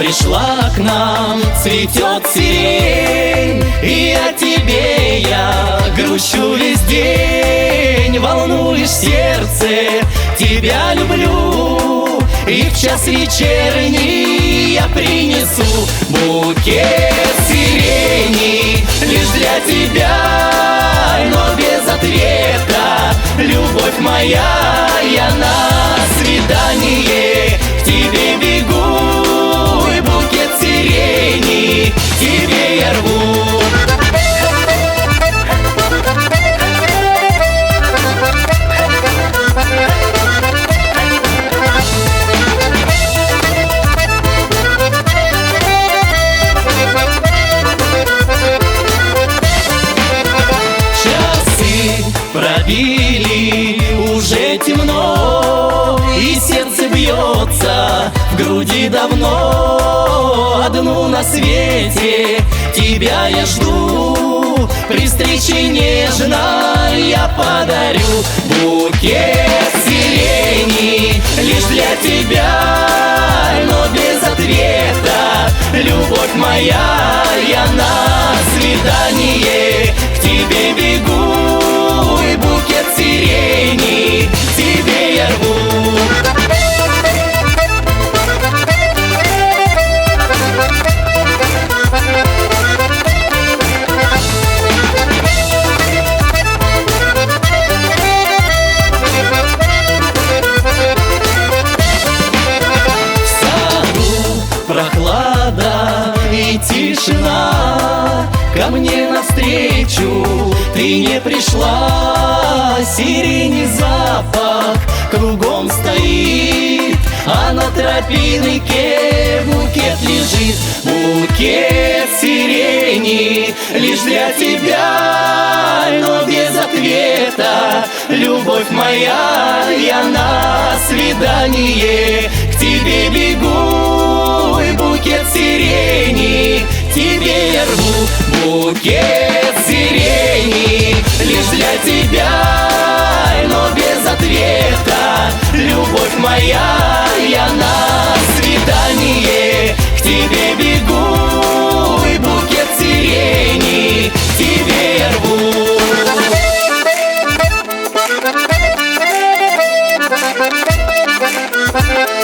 пришла к нам, цветет сирень, и о тебе я грущу весь день. Волнуешь сердце, тебя люблю, и в час вечерний я принесу букет сирени лишь для тебя, но без ответа. Любовь моя, я на свидание к тебе бегу, и букет сирени тебе я рву. Пробили, уже темно, и сердце бьется в груди давно. Одну на свете тебя я жду, при встрече нежной я подарю букет сирени лишь для тебя, но без ответа. Любовь моя, я на свидание к тебе бегу, и букет сирени тебе я рву. В саду прохлада и тишина, ко мне навстречу ты не пришла. Сирени запах кругом стоит, а на тропинке букет лежит. Букет сирени лишь для тебя, но без ответа. Любовь моя, я на свидание к тебе бегу, и букет сирени тебе я рву. Букет сирени лишь для тебя, но без ответа. Любовь моя, я на свидание к тебе бегу, и букет сирени тебе я рву. Thank you.